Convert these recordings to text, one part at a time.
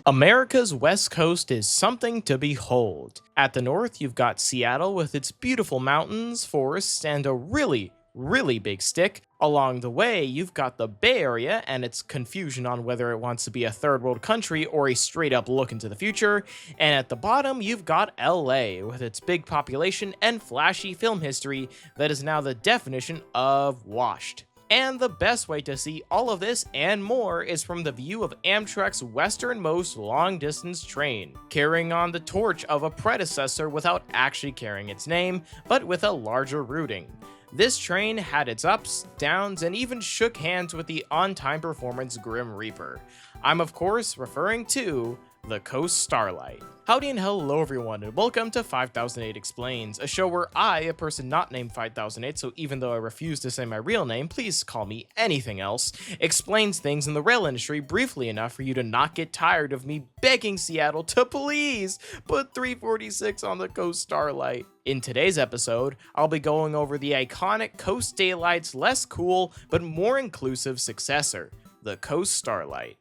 America's West Coast is something to behold. At the north, you've got Seattle with its beautiful mountains, forests, and a really big stick. Along the way, you've got the Bay Area and its confusion on whether it wants to be a third world country or a straight up look into the future. And at the bottom, you've got LA with its big population and flashy film history that is now the definition of washed. And the best way to see all of this and more is from the view of Amtrak's westernmost long-distance train, carrying on the torch of a predecessor without actually carrying its name, but with a larger routing. This train had its ups, downs, and even shook hands with the on-time performance Grim Reaper. I'm of course referring to the Coast Starlight. Howdy and hello everyone, and welcome to 5008 Explains, a show where I, a person not named 5008, so even though I refuse to say my real name, please call me anything else, explains things in the rail industry briefly enough for you to not get tired of me begging Seattle to please put 346 on the Coast Starlight. In today's episode, I'll be going over the iconic Coast Daylight's less cool but more inclusive successor, the Coast Starlight.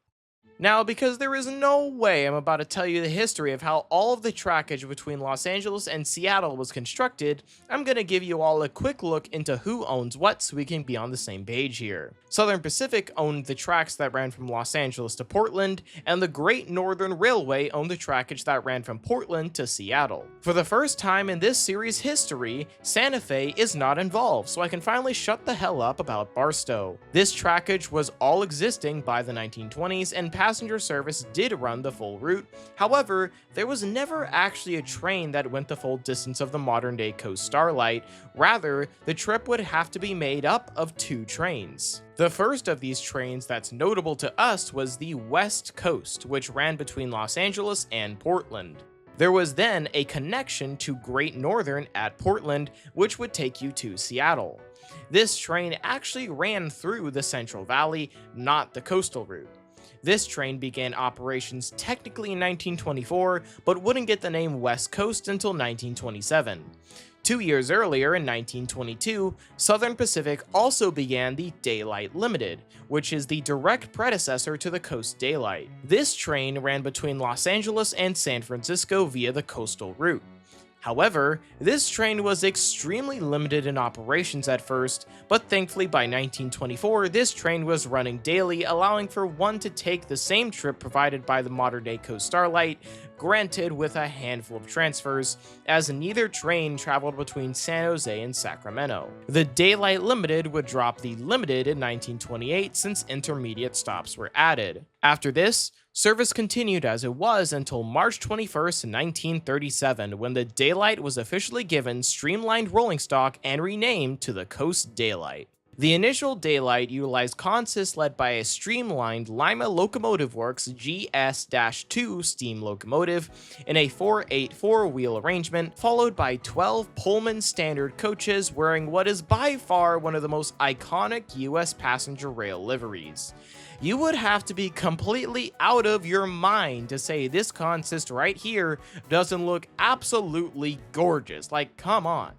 Now, because there is no way I'm about to tell you the history of how all of the trackage between Los Angeles and Seattle was constructed, I'm going to give you all a quick look into who owns what so we can be on the same page here. Southern Pacific owned the tracks that ran from Los Angeles to Portland, and the Great Northern Railway owned the trackage that ran from Portland to Seattle. For the first time in this series' history, Santa Fe is not involved, so I can finally shut the hell up about Barstow. This trackage was all existing by the 1920s, and passenger service did run the full route. However, there was never actually a train that went the full distance of the modern-day Coast Starlight. Rather, the trip would have to be made up of two trains. The first of these trains that's notable to us was the West Coast, which ran between Los Angeles and Portland. There was then a connection to Great Northern at Portland, which would take you to Seattle. This train actually ran through the Central Valley, not the coastal route. This train began operations technically in 1924, but wouldn't get the name West Coast until 1927. 2 years earlier, in 1922, Southern Pacific also began the Daylight Limited, which is the direct predecessor to the Coast Daylight. This train ran between Los Angeles and San Francisco via the coastal route. However, this train was extremely limited in operations at first, but thankfully by 1924 this train was running daily, allowing for one to take the same trip provided by the modern-day Coast Starlight, granted with a handful of transfers, as neither train traveled between San Jose and Sacramento. The Daylight Limited would drop the Limited in 1928 since intermediate stops were added. After this, service continued as it was until March 21st, 1937, when the Daylight was officially given streamlined rolling stock and renamed to the Coast Daylight. The initial Daylight utilized consists led by a streamlined Lima Locomotive Works GS-2 steam locomotive in a 484 wheel arrangement, followed by 12 Pullman standard coaches wearing what is by far one of the most iconic US passenger rail liveries. You would have to be completely out of your mind to say this consist right here doesn't look absolutely gorgeous. Like, come on,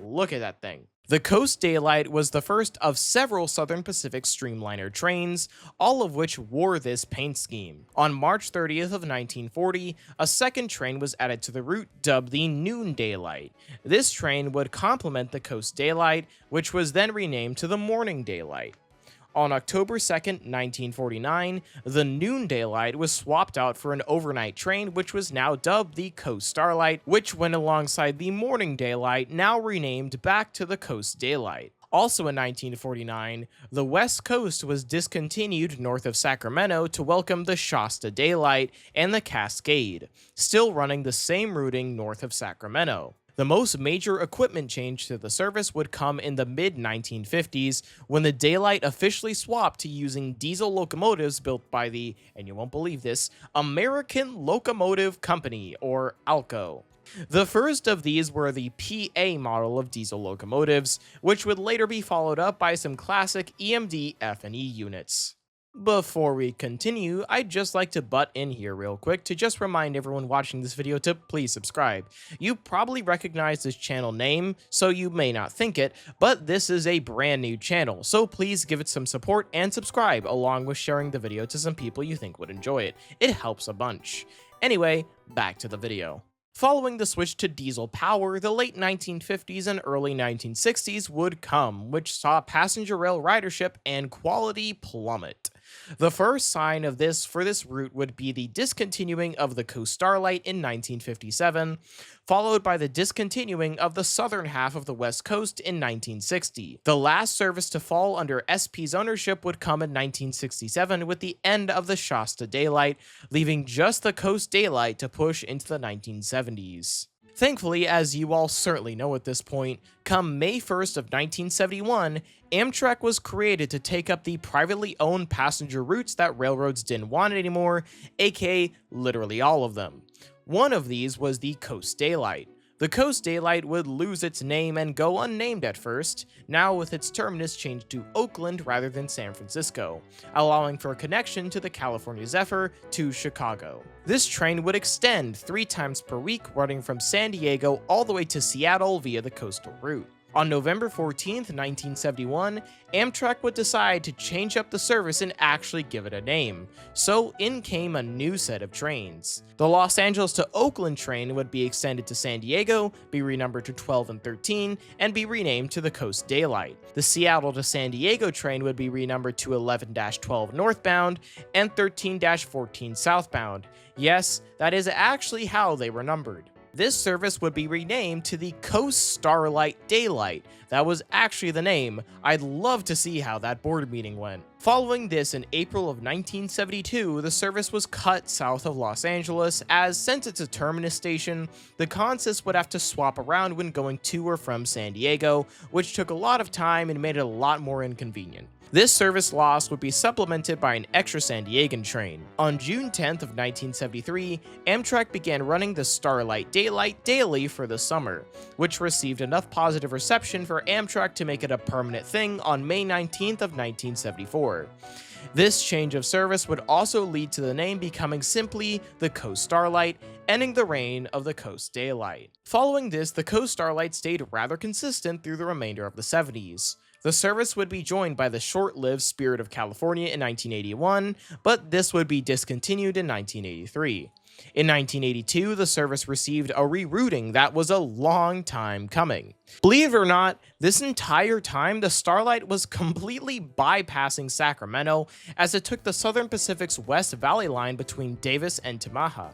look at that thing. The Coast Daylight was the first of several Southern Pacific Streamliner trains, all of which wore this paint scheme. On March 30th of 1940, a second train was added to the route dubbed the Noon Daylight. This train would complement the Coast Daylight, which was then renamed to the Morning Daylight. On October 2nd, 1949, the Noon Daylight was swapped out for an overnight train which was now dubbed the Coast Starlight, which went alongside the Morning Daylight, now renamed back to the Coast Daylight. Also in 1949, the West Coast was discontinued north of Sacramento to welcome the Shasta Daylight and the Cascade, still running the same routing north of Sacramento. The most major equipment change to the service would come in the mid-1950s when the Daylight officially swapped to using diesel locomotives built by the, and you won't believe this, American Locomotive Company, or ALCO. The first of these were the PA model of diesel locomotives, which would later be followed up by some classic EMD F&E units. Before we continue, I'd just like to butt in here real quick to just remind everyone watching this video to please subscribe. You probably recognize this channel name, so you may not think it, but this is a brand new channel, so please give it some support and subscribe along with sharing the video to some people you think would enjoy it. It helps a bunch. Anyway, back to the video. Following the switch to diesel power, the late 1950s and early 1960s would come, which saw passenger rail ridership and quality plummet. The first sign of this for this route would be the discontinuing of the Coast Starlight in 1957, followed by the discontinuing of the southern half of the West Coast in 1960. The last service to fall under SP's ownership would come in 1967 with the end of the Shasta Daylight, leaving just the Coast Daylight to push into the 1970s. Thankfully, as you all certainly know at this point, come May 1st of 1971, Amtrak was created to take up the privately owned passenger routes that railroads didn't want anymore, aka literally all of them. One of these was the Coast Daylight. The Coast Daylight would lose its name and go unnamed at first, now with its terminus changed to Oakland rather than San Francisco, allowing for a connection to the California Zephyr to Chicago. This train would extend 3 times per week, running from San Diego all the way to Seattle via the coastal route. On November 14th, 1971, Amtrak would decide to change up the service and actually give it a name, so in came a new set of trains. The Los Angeles to Oakland train would be extended to San Diego, be renumbered to 12 and 13, and be renamed to the Coast Daylight. The Seattle to San Diego train would be renumbered to 11-12 northbound and 13-14 southbound. Yes, that is actually how they were numbered. This service would be renamed to the Coast Starlight Daylight. That was actually the name. I'd love to see how that board meeting went. Following this, in April of 1972, the service was cut south of Los Angeles, as since it's a terminus station, the consists would have to swap around when going to or from San Diego, which took a lot of time and made it a lot more inconvenient. This service loss would be supplemented by an extra San Diegan train. On June 10th of 1973, Amtrak began running the Starlight Daylight daily for the summer, which received enough positive reception for Amtrak to make it a permanent thing on May 19th of 1974. This change of service would also lead to the name becoming simply the Coast Starlight, ending the reign of the Coast Daylight. Following this, the Coast Starlight stayed rather consistent through the remainder of the 70s. The service would be joined by the short-lived Spirit of California in 1981, but this would be discontinued in 1983. In 1982, the service received a rerouting that was a long time coming. Believe it or not, this entire time the Starlight was completely bypassing Sacramento, as it took the Southern Pacific's West Valley line between Davis and Tamaha.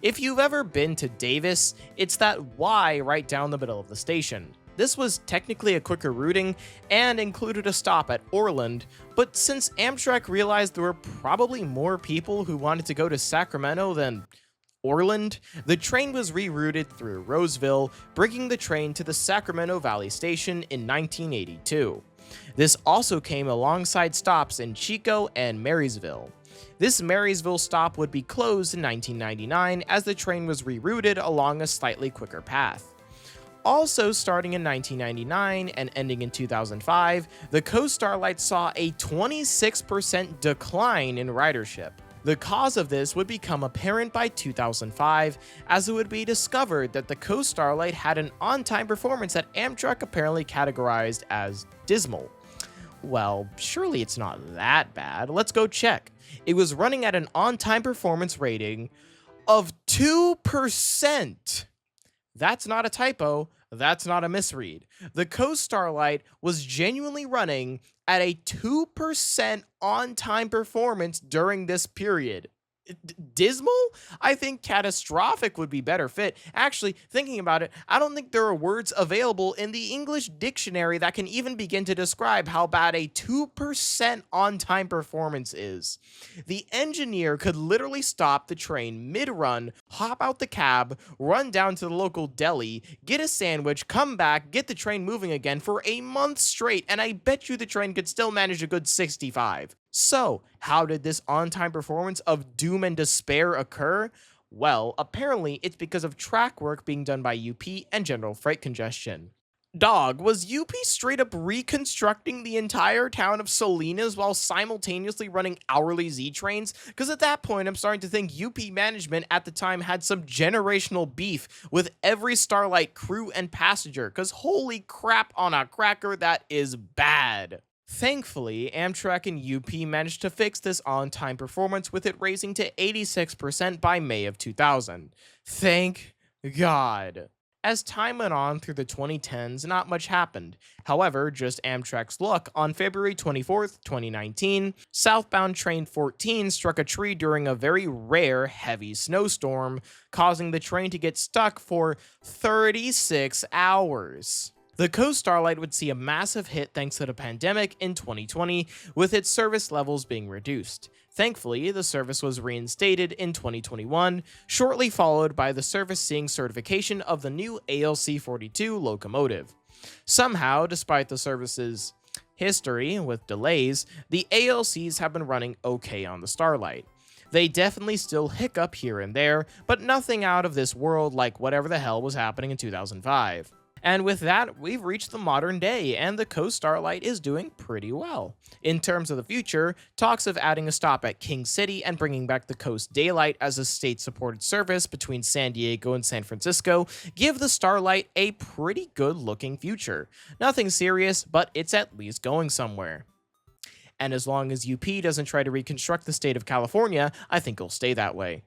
If you've ever been to Davis, it's that Y right down the middle of the station. This was technically a quicker routing and included a stop at Orland, but since Amtrak realized there were probably more people who wanted to go to Sacramento than Orland, the train was rerouted through Roseville, bringing the train to the Sacramento Valley Station in 1982. This also came alongside stops in Chico and Marysville. This Marysville stop would be closed in 1999 as the train was rerouted along a slightly quicker path. Also, starting in 1999 and ending in 2005, the Coast Starlight saw a 26% decline in ridership. The cause of this would become apparent by 2005, as it would be discovered that the Coast Starlight had an on-time performance that Amtrak apparently categorized as dismal. Well, surely it's not that bad. Let's go check. It was running at an on-time performance rating of 2%. That's not a typo, that's not a misread. The Coast Starlight was genuinely running at a 2% on-time performance during this period. Dismal? I think catastrophic would be better fit. Actually, thinking about it, I don't think there are words available in the English dictionary that can even begin to describe how bad a 2% on-time performance is. The engineer could literally stop the train mid-run, hop out the cab, run down to the local deli, get a sandwich, come back, get the train moving again for a month straight, and I bet you the train could still manage a good 65. So, how did this on-time performance of doom and despair occur? Well, apparently it's because of track work being done by UP and general freight congestion. Dog, was UP straight up reconstructing the entire town of Salinas while simultaneously running hourly Z trains? Because at that point, I'm starting to think UP management at the time had some generational beef with every Starlight crew and passenger, because holy crap on a cracker, that is bad. Thankfully, Amtrak and UP managed to fix this on time performance with it raising to 86% by May of 2000. Thank God. As time went on through the 2010s, not much happened. However, just Amtrak's luck, on February 24th, 2019, southbound train 14 struck a tree during a very rare heavy snowstorm, causing the train to get stuck for 36 hours. The Coast Starlight would see a massive hit thanks to the pandemic in 2020, with its service levels being reduced. Thankfully, the service was reinstated in 2021, shortly followed by the service seeing certification of the new ALC 42 locomotive. Somehow, despite the service's history with delays, the ALCs have been running okay on the Starlight. They definitely still hiccup here and there, but nothing out of this world like whatever the hell was happening in 2005. And with that, we've reached the modern day, and the Coast Starlight is doing pretty well. In terms of the future, talks of adding a stop at King City and bringing back the Coast Daylight as a state-supported service between San Diego and San Francisco give the Starlight a pretty good-looking future. Nothing serious, but it's at least going somewhere. And as long as UP doesn't try to reconstruct the state of California, I think it'll stay that way.